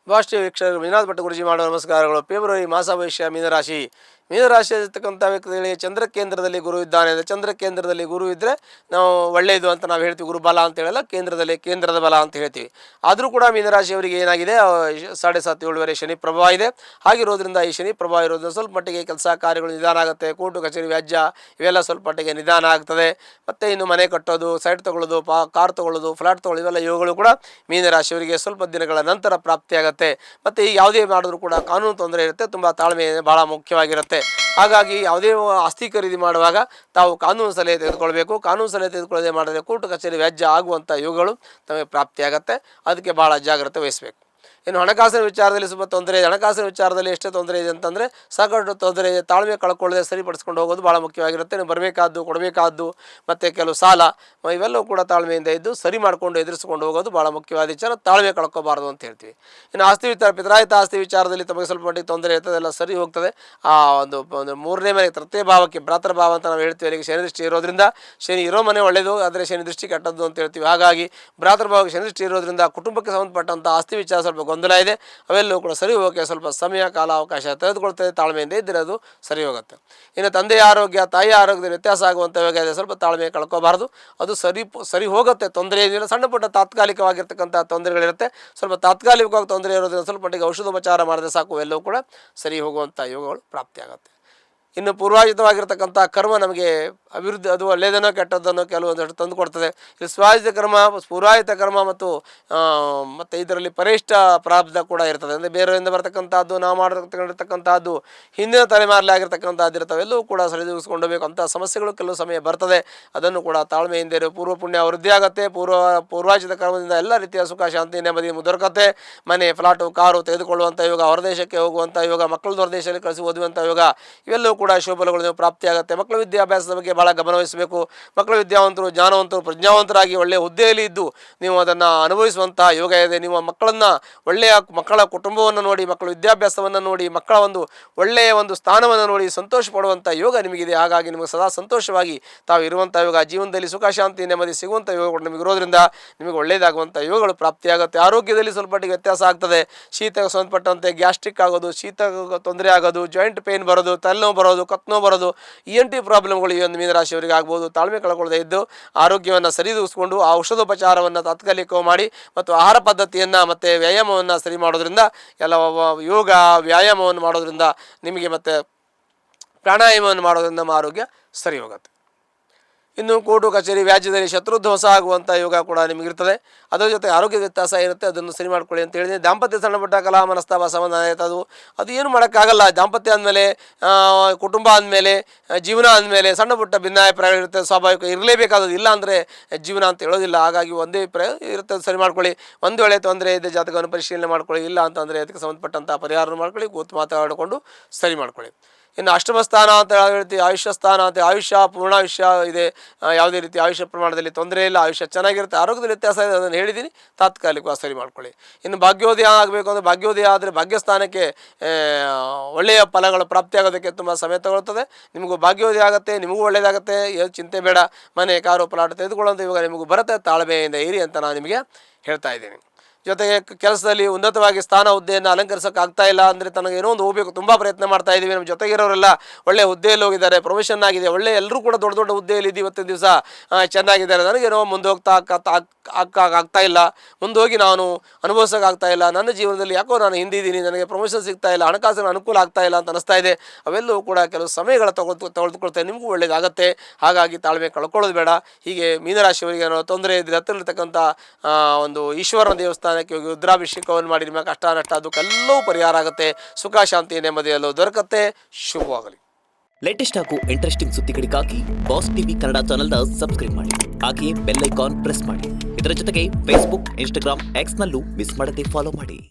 ಭಾಷೆ ವೀಕ್ಷಕರು ಮಂಜುನಾಥ ಭಟ್ ಗುರುಜಿ ಮಾಡುವ ನಮಸ್ಕಾರಗಳು. ಫೆಬ್ರವರಿ ಮಾಸ ಭವಿಷ್ಯ ಮೀನರಾಶಿ. ಮೀನರಾಶಿಯಲ್ಲಿರ್ತಕ್ಕಂಥ ವ್ಯಕ್ತಿಗಳಿಗೆ ಚಂದ್ರ ಕೇಂದ್ರದಲ್ಲಿ ಗುರು ಇದ್ದಾನೆ. ಚಂದ್ರ ಕೇಂದ್ರದಲ್ಲಿ ಗುರು ಇದ್ದರೆ ನಾವು ಒಳ್ಳೆಯದು ಅಂತ ನಾವು ಹೇಳ್ತೀವಿ. ಗುರು ಬಲ ಅಂತ ಹೇಳಲ್ಲ, ಕೇಂದ್ರದಲ್ಲಿ ಕೇಂದ್ರದ ಬಲ ಅಂತ ಹೇಳ್ತೀವಿ. ಆದರೂ ಕೂಡ ಮೀನರಾಶಿಯವರಿಗೆ ಏನಾಗಿದೆ, 7.5-7 ಶನಿ ಪ್ರಭಾವ ಇದೆ. ಹಾಗಿರೋದ್ರಿಂದ ಈ ಶನಿ ಪ್ರಭಾವ ಇರೋದ್ರಿಂದ ಸ್ವಲ್ಪ ಮಟ್ಟಿಗೆ ಕೆಲಸ ಕಾರ್ಯಗಳು ನಿಧಾನ ಆಗುತ್ತೆ. ಕೋರ್ಟು ಕಚೇರಿ ವ್ಯಾಜ್ಯ ಇವೆಲ್ಲ ಸ್ವಲ್ಪ ಮಟ್ಟಿಗೆ ನಿಧಾನ ಆಗ್ತದೆ. ಮತ್ತು ಇನ್ನು ಮನೆ ಕಟ್ಟೋದು, ಸೈಟ್ ತೊಗೊಳ್ಳೋದು, ಕಾರ್ ತೊಗೊಳ್ಳೋದು, ಫ್ಲಾಟ್ ತೊಗೊಳ್ಳೋದು ಇವೆಲ್ಲ ಇವುಗಳು ಕೂಡ ಮೀನರಾಶಿಯವರಿಗೆ ಸ್ವಲ್ಪ ದಿನಗಳ ನಂತರ ಪ್ರಾಪ್ತಿಯಾಗುತ್ತೆ. ಮತ್ತು ಈ ಯಾವುದೇ ಮಾಡಿದ್ರೂ ಕೂಡ ಕಾನೂನು ತೊಂದರೆ ಇರುತ್ತೆ. ತುಂಬ ತಾಳ್ಮೆ ಬಹಳ ಮುಖ್ಯವಾಗಿರುತ್ತೆ. ಹಾಗಾಗಿ ಯಾವುದೇ ಆಸ್ತಿ ಖರೀದಿ ಮಾಡುವಾಗ ತಾವು ಕಾನೂನು ಸಲಹೆ ತೆಗೆದುಕೊಳ್ಬೇಕು. ಕಾನೂನು ಸಲಹೆ ತೆಗೆದುಕೊಳ್ಳದೆ ಮಾಡಿದರೆ ಕೋರ್ಟು ಕಚೇರಿ ವ್ಯಾಜ್ಯ ಆಗುವಂಥ ಇವುಗಳು ತಮಗೆ ಪ್ರಾಪ್ತಿಯಾಗತ್ತೆ. ಅದಕ್ಕೆ ಭಾಳ ಜಾಗ್ರತೆ ವಹಿಸಬೇಕು. ಇನ್ನು ಹಣಕಾಸಿನ ವಿಚಾರದಲ್ಲಿ ಸ್ವಲ್ಪ ತೊಂದರೆ ಇದೆ. ಹಣಕಾಸಿನ ವಿಚಾರದಲ್ಲಿ ಎಷ್ಟೇ ತೊಂದರೆ ಇದೆ ಅಂತಂದರೆ ಸಾಕಷ್ಟು ತೊಂದರೆ ಇದೆ. ತಾಳ್ಮೆ ಕಳ್ಕೊಳ್ಳದೆ ಸರಿಪಡಿಸ್ಕೊಂಡು ಹೋಗೋದು ಭಾಳ ಮುಖ್ಯವಾಗಿರುತ್ತೆ. ಇನ್ನು ಬರಬೇಕಾದ್ದು ಕೊಡಬೇಕಾದ್ದು ಮತ್ತು ಕೆಲವು ಸಾಲ ಇವೆಲ್ಲವೂ ಕೂಡ ತಾಳ್ಮೆಯಿಂದ ಇದ್ದು ಸರಿ ಮಾಡಿಕೊಂಡು ಎದುರಿಸ್ಕೊಂಡು ಹೋಗೋದು ಭಾಳ ಮುಖ್ಯವಾದ ವಿಚಾರ. ತಾಳ್ಮೆ ಕಳ್ಕೋಬಾರ್ದು ಅಂತ ಹೇಳ್ತೀವಿ. ಇನ್ನು ಆಸ್ತಿ ವಿಚಾರ, ಪಿತ್ರಾಯಿತ ಆಸ್ತಿ ವಿಚಾರದಲ್ಲಿ ತಮಗೆ ಸ್ವಲ್ಪ ಮಟ್ಟಿಗೆ ತೊಂದರೆ ಇರ್ತದೆ, ಎಲ್ಲ ಸರಿ ಹೋಗ್ತದೆ. ಆ ಒಂದು ಮೂರನೇ ಮನೆ ತೃತೀಯ ಭಾವಕ್ಕೆ ಭ್ರಾತೃಭಾವ ಅಂತ ನಾವು ಹೇಳ್ತೀವಿ. ಅಲ್ಲಿಗೆ ಶನಿ ದೃಷ್ಟಿ ಇರೋದ್ರಿಂದ ಶನಿ ಇರೋ ಮನೆ ಒಳ್ಳೆಯದು, ಆದರೆ ಶನಿ ದೃಷ್ಟಿ ಕೆಟ್ಟದ್ದು ಅಂತ ಹೇಳ್ತೀವಿ. ಹಾಗಾಗಿ ಭ್ರಾತೃಭಾವಕ್ಕೆ ಶನಿ ದೃಷ್ಟಿ ಇರೋದ್ರಿಂದ ಕುಟುಂಬಕ್ಕೆ ಸಂಬಂಧಪಟ್ಟಂಥ ಆಸ್ತಿ ವಿಚಾರ ಸ್ವಲ್ಪ ಗೊಂದಲ ಇದೆ. ಅವೆಲ್ಲವೂ ಕೂಡ ಸರಿ ಹೋಗೋಕ್ಕೆ ಸ್ವಲ್ಪ ಸಮಯ ಕಾಲಾವಕಾಶ ತೆಗೆದುಕೊಳ್ತದೆ. ತಾಳ್ಮೆಯಿಂದ ಇದ್ದರೆ ಅದು ಸರಿ ಹೋಗುತ್ತೆ. ಇನ್ನು ತಂದೆಯ ಆರೋಗ್ಯ, ತಾಯಿಯ ಆರೋಗ್ಯದಲ್ಲಿ ವ್ಯತ್ಯಾಸ ಆಗುವಂಥ ಇದೆ. ಸ್ವಲ್ಪ ತಾಳ್ಮೆ ಕಳ್ಕೋಬಾರ್ದು. ಅದು ಸರಿ ಹೋಗುತ್ತೆ, ತೊಂದರೆ ಏನಿಲ್ಲ. ಸಣ್ಣ ಪುಟ್ಟ ತಾತ್ಕಾಲಿಕವಾಗಿರ್ತಕ್ಕಂಥ ತೊಂದರೆಗಳಿರುತ್ತೆ. ಸ್ವಲ್ಪ ತಾತ್ಕಾಲಿಕವಾಗಿ ತೊಂದರೆ ಇರೋದ್ರಿಂದ ಸ್ವಲ್ಪ ಮಟ್ಟಿಗೆ ಔಷಧೋಪಚಾರ ಮಾಡಿದ್ರೆ ಸಾಕು, ಎಲ್ಲವೂ ಕೂಡ ಸರಿ ಹೋಗುವಂಥ ಯೋಗಗಳು ಪ್ರಾಪ್ತಿಯಾಗುತ್ತೆ. ಇನ್ನು ಪೂರ್ವಾಜಿತವಾಗಿರ್ತಕ್ಕಂಥ ಕರ್ಮ ನಮಗೆ ಅಭಿವೃದ್ಧಿ, ಅದು ಒಳ್ಳೆಯದನ್ನೋ ಕೆಟ್ಟದ್ದನ್ನು ಕೆಲವೊಂದಷ್ಟು ತಂದು ಕೊಡ್ತದೆ. ಇಲ್ಲಿ ಸ್ವಾಜಿತ ಕರ್ಮ, ಪೂರ್ವಾಜಿತ ಕರ್ಮ ಮತ್ತು ಇದರಲ್ಲಿ ಪರಿಷ್ಠ ಪ್ರಾರಬ್ಧ ಕೂಡ ಇರ್ತದೆ. ಅಂದರೆ ಬೇರೆಯವರಿಂದ ಬರ್ತಕ್ಕಂಥದ್ದು, ನಾವು ಮಾಡಿರ್ತಕ್ಕಂಥದ್ದು, ಹಿಂದಿನ ತಲೆಮಾರಲ್ಲಿ ಆಗಿರ್ತಕ್ಕಂಥದ್ದು ಇರ್ತವೆ. ಎಲ್ಲವೂ ಕೂಡ ಸರಿದೂಗಿಸ್ಕೊಂಡು ಹೋಗಬೇಕು. ಅಂಥ ಸಮಸ್ಯೆಗಳು ಕೆಲವು ಸಮಯ ಬರ್ತದೆ. ಅದನ್ನು ಕೂಡ ತಾಳ್ಮೆಯಿಂದ ಇರೋ ಪೂರ್ವ ಪುಣ್ಯ ವೃದ್ಧಿ ಆಗುತ್ತೆ. ಪೂರ್ವಾಜಿತ ಕರ್ಮದಿಂದ ಎಲ್ಲ ರೀತಿಯ ಸುಖ ಶಾಂತಿ ನೆಮ್ಮದಿ ದೊರಕತ್ತೆ. ಮನೆ, ಫ್ಲಾಟು, ಕಾರು ತೆಗೆದುಕೊಳ್ಳುವಂಥ ಯೋಗ, ಹೊರದೇಶಕ್ಕೆ ಹೋಗುವಂಥ ಯೋಗ, ಮಕ್ಕಳದ್ದು ಹೊರದೇಶದಲ್ಲಿ ಕಳಿಸಿ ಓದುವಂಥ ಯೋಗ ಇವೆಲ್ಲವೂ ಕೂಡ ಶುಭಫಲಗಳು ನೀವು ಪ್ರಾಪ್ತಿಯಾಗುತ್ತೆ. ಮಕ್ಕಳ ವಿದ್ಯಾಭ್ಯಾಸದ ಬಗ್ಗೆ ಭಾಳ ಗಮನ ವಹಿಸಬೇಕು. ಮಕ್ಕಳ ವಿದ್ಯಾವಂತರು, ಜ್ಞಾನವಂತರು, ಪ್ರಜ್ಞಾವಂತರಾಗಿ ಒಳ್ಳೆಯ ಹುದ್ದೆಯಲ್ಲಿ ಇದ್ದು ನೀವು ಅದನ್ನು ಅನುಭವಿಸುವಂಥ ಯೋಗ ಇದೆ. ನೀವು ಮಕ್ಕಳನ್ನು ಮಕ್ಕಳ ಕುಟುಂಬವನ್ನು ನೋಡಿ, ಮಕ್ಕಳ ವಿದ್ಯಾಭ್ಯಾಸವನ್ನು ನೋಡಿ, ಮಕ್ಕಳ ಒಂದು ಒಳ್ಳೆಯ ಒಂದು ಸ್ಥಾನವನ್ನು ನೋಡಿ ಸಂತೋಷ ಪಡುವಂಥ ಯೋಗ ನಿಮಗಿದೆ. ಹಾಗಾಗಿ ನಿಮಗೆ ಸದಾ ಸಂತೋಷವಾಗಿ ತಾವು ಇರುವಂಥ ಯೋಗ, ಜೀವನದಲ್ಲಿ ಸುಖ ಶಾಂತಿ ನೆಮ್ಮದಿ ಸಿಗುವಂಥ ಯೋಗಗಳು ನಿಮಗೆ ಇರೋದ್ರಿಂದ ನಿಮಗೆ ಒಳ್ಳೆಯದಾಗುವಂಥ ಯೋಗಗಳು ಪ್ರಾಪ್ತಿಯಾಗುತ್ತೆ. ಆರೋಗ್ಯದಲ್ಲಿ ಸ್ವಲ್ಪ ಮಟ್ಟಿಗೆ ವ್ಯತ್ಯಾಸ ಆಗ್ತದೆ. ಶೀತಕ್ಕೆ ಸಂಬಂಧಪಟ್ಟಂತೆ ಗ್ಯಾಸ್ಟ್ರಿಕ್ ಆಗೋದು, ಶೀತ ತೊಂದರೆ ಆಗೋದು, ಜಾಯಿಂಟ್ ಪೇನ್ ಬರೋದು, ತಲೆನೋವು ಬರೋದು, ಕತ್ನೋ ಬರೋದು, ENT ಪ್ರಾಬ್ಲಮ್ಗಳು ಈ ಒಂದು ಮೀನರಾಶಿಯವರಿಗೆ ಆಗ್ಬೋದು. ತಾಳ್ಮೆ ಕಳ್ಕೊಳ್ಳದೆ ಇದ್ದು ಆರೋಗ್ಯವನ್ನು ಸರಿದೂಗಿಸ್ಕೊಂಡು ಆ ಔಷಧೋಪಚಾರವನ್ನು ತಾತ್ಕಾಲಿಕ ಮಾಡಿ ಮತ್ತು ಆಹಾರ ಪದ್ಧತಿಯನ್ನು ಮತ್ತು ವ್ಯಾಯಾಮವನ್ನು ಸರಿ ಮಾಡೋದ್ರಿಂದ, ಎಲ್ಲ ಯೋಗ ವ್ಯಾಯಾಮವನ್ನು ಮಾಡೋದ್ರಿಂದ ನಿಮಗೆ ಮತ್ತು ಪ್ರಾಣಾಯಾಮವನ್ನು ಮಾಡೋದ್ರಿಂದ ನಮ್ಮ ಆರೋಗ್ಯ ಸರಿ ಹೋಗುತ್ತೆ. ಇನ್ನು ಕೋರ್ಟು ಕಚೇರಿ ವ್ಯಾಜ್ಯದಲ್ಲಿ ಶತ್ರುಧ್ವಂಸ ಆಗುವಂಥ ಯೋಗ ಕೂಡ ನಿಮಗಿರ್ತದೆ. ಅದರ ಜೊತೆ ಆರೋಗ್ಯದ ವ್ಯತ್ಯಾಸ ಇರುತ್ತೆ, ಅದನ್ನು ಸರಿ ಮಾಡ್ಕೊಳ್ಳಿ ಅಂತ ಹೇಳಿದೆ. ದಾಂಪತ್ಯ ಸಣ್ಣಪಟ್ಟ ಕಲಹ ಮನಸ್ತಾಪ ಸಮಾಧಾನ ಆಯ್ತು. ಅದು ಏನು ಮಾಡೋಕ್ಕಾಗಲ್ಲ. ದಾಂಪತ್ಯ ಅಂದಮೇಲೆ, ಕುಟುಂಬ ಅಂದಮೇಲೆ, ಜೀವನ ಅಂದಮೇಲೆ ಸಣ್ಣ ಪುಟ್ಟ ಭಿನ್ನಾಭಿಪ್ರಾಯಗಳಿರುತ್ತೆ, ಸ್ವಾಭಾವಿಕ ಇರಲೇಬೇಕಾದದ್ದು. ಇಲ್ಲ ಅಂದರೆ ಜೀವನ ಅಂತ ಹೇಳೋದಿಲ್ಲ. ಹಾಗಾಗಿ ಒಂದೇ ಅಭಿಪ್ರಾಯ ಇರುತ್ತೆ, ಸರಿ ಮಾಡ್ಕೊಳ್ಳಿ. ಒಂದು ವೇಳೆ ತೊಂದರೆ ಇದೆ ಜಾತಕವನ್ನು ಪರಿಶೀಲನೆ ಮಾಡ್ಕೊಳ್ಳಿ. ಇಲ್ಲ ಅಂತಂದರೆ ಅದಕ್ಕೆ ಸಂಬಂಧಪಟ್ಟಂಥ ಪರಿಹಾರವನ್ನು ಮಾಡ್ಕೊಳ್ಳಿ, ಕೂತು ಮಾತಾಡಿಕೊಂಡು ಸರಿ ಮಾಡ್ಕೊಳ್ಳಿ. ಇನ್ನು ಅಷ್ಟಮ ಸ್ಥಾನ ಅಂತ ಹೇಳ್ತೀವಿ, ಆಯುಷ್ಯ ಸ್ಥಾನ ಅಂತ, ಆಯುಷ್ಯ ಪೂರ್ಣಾಯುಷ್ಯ ಇದೆ. ಯಾವುದೇ ರೀತಿ ಆಯುಷ್ಯ ಪ್ರಮಾಣದಲ್ಲಿ ತೊಂದರೆ ಇಲ್ಲ, ಆಯುಷ್ಯ ಚೆನ್ನಾಗಿರುತ್ತೆ. ಆರೋಗ್ಯದಲ್ಲಿ ವ್ಯತ್ಯಾಸ ಇದೆ, ಅದನ್ನು ಹೇಳಿದ್ದೀನಿ, ತಾತ್ಕಾಲಿಕವಾಗಿ ಸರಿ ಮಾಡ್ಕೊಳ್ಳಿ. ಇನ್ನು ಭಾಗ್ಯೋದಯ ಆಗಬೇಕು ಅಂದರೆ, ಭಾಗ್ಯೋದಯ ಆದರೆ ಭಾಗ್ಯಸ್ಥಾನಕ್ಕೆ ಒಳ್ಳೆಯ ಫಲಗಳು ಪ್ರಾಪ್ತಿಯಾಗೋದಕ್ಕೆ ತುಂಬ ಸಮಯ ತಗೊಳ್ತದೆ. ನಿಮಗೂ ಭಾಗ್ಯೋದಯ ಆಗುತ್ತೆ, ನಿಮಗೂ ಒಳ್ಳೆಯದಾಗುತ್ತೆ, ಚಿಂತೆ ಬೇಡ. ಮನೆ, ಕಾರು, ಪ್ಲಾಟ್ ತೆಗೆದುಕೊಳ್ಳುವಂಥ ಇವಾಗ ನಿಮಗೂ ಬರುತ್ತೆ. ತಾಳ್ಮೆಯಿಂದ ಇರಿ ಅಂತ ನಾನು ನಿಮಗೆ ಹೇಳ್ತಾ ಇದ್ದೀನಿ. ಜೊತೆಗೆ ಕೆಲಸದಲ್ಲಿ ಉನ್ನತವಾಗಿ ಸ್ಥಾನ ಹುದ್ದೆಯನ್ನು ಅಲಂಕರಿಸೋಕೆ ಆಗ್ತಾ ಇಲ್ಲ ಅಂದರೆ, ತನಗೆ ಏನೋ ಒಂದು ಹೋಗಬೇಕು, ತುಂಬ ಪ್ರಯತ್ನ ಮಾಡ್ತಾ ಇದ್ದೀವಿ, ನಮ್ಮ ಜೊತೆಗಿರೋರೆಲ್ಲ ಒಳ್ಳೆ ಹುದ್ದೆಯಲ್ಲಿ ಹೋಗಿದ್ದಾರೆ, ಪ್ರೊಫೆಷನ್ ಆಗಿದೆ, ಒಳ್ಳೆ ಎಲ್ಲರೂ ಕೂಡ ದೊಡ್ಡ ದೊಡ್ಡ ಹುದ್ದೆಯಲ್ಲಿ ಇವತ್ತಿನ ದಿವಸ ಚೆನ್ನಾಗಿದ್ದಾರೆ, ನನಗೇನೋ ಮುಂದೆ ಹೋಗ್ತಾ ಆಗ್ತಾ ಇಲ್ಲ, ಮುಂದೆ ಹೋಗಿ ನಾನು ಅನುಭವಿಸೋಕ್ಕಾಗ್ತಾ ಇಲ್ಲ, ನನ್ನ ಜೀವನದಲ್ಲಿ ಯಾಕೋ ನಾನು ಹಿಂದಿದ್ದೀನಿ, ನನಗೆ ಪ್ರಮೋಷನ್ ಸಿಗ್ತಾ ಇಲ್ಲ, ಹಣಕಾಸಿನ ಅನುಕೂಲ ಆಗ್ತಾ ಇಲ್ಲ ಅಂತ ಅನಿಸ್ತಾ ಇದೆ. ಅವೆಲ್ಲವೂ ಕೂಡ ಕೆಲವು ಸಮಯಗಳ ತೆಗೆದುಕೊಳ್ತೇವೆ. ನಿಮಗೂ ಒಳ್ಳೆಯದಾಗತ್ತೆ. ಹಾಗಾಗಿ ತಾಳ್ಮೆ ಕಳ್ಕೊಳ್ಳೋದು ಬೇಡ. ಹೀಗೆ ಮೀನರಾಶಿಯವರಿಗೆ ಏನೋ ತೊಂದರೆ ಇದ್ದರೆ ಹತ್ತಿರತಕ್ಕಂಥ ಒಂದು ಈಶ್ವರನ ದೇವಸ್ಥಾನಕ್ಕೆ ಹೋಗಿ ರುದ್ರಾಭಿಷೇಕವನ್ನು ಮಾಡಿ ನಿಮ್ಮ ಕಷ್ಟ ನಷ್ಟ ಅದಕ್ಕೆಲ್ಲವೂ ಪರಿಹಾರ ಆಗುತ್ತೆ. ಸುಖ ಶಾಂತಿ ನೆಮ್ಮದಿಯಲ್ಲೂ ದೊರಕತ್ತೆ. ಶುಭವಾಗಲಿ. ಲೇಟೆಸ್ಟ್ ಹಾಗೂ ಇಂಟ್ರೆಸ್ಟಿಂಗ್ ಸುದ್ದಿಗಳಿಗಾಗಿ ಬಾಸ್ ಟಿವಿ ಕನ್ನಡ ಚಾನೆಲ್ನ ಸಬ್ಸ್ಕ್ರೈಬ್ ಮಾಡಿ. ಹಾಗೆಯೇ ಬೆಲ್ ಐಕಾನ್ ಪ್ರೆಸ್ ಮಾಡಿ. ಇದರ ಜೊತೆಗೆ ಫೇಸ್ಬುಕ್, ಇನ್ಸ್ಟಾಗ್ರಾಮ್, ಎಕ್ಸ್ನಲ್ಲೂ ಮಿಸ್ ಮಾಡದೆ ಫಾಲೋ ಮಾಡಿ.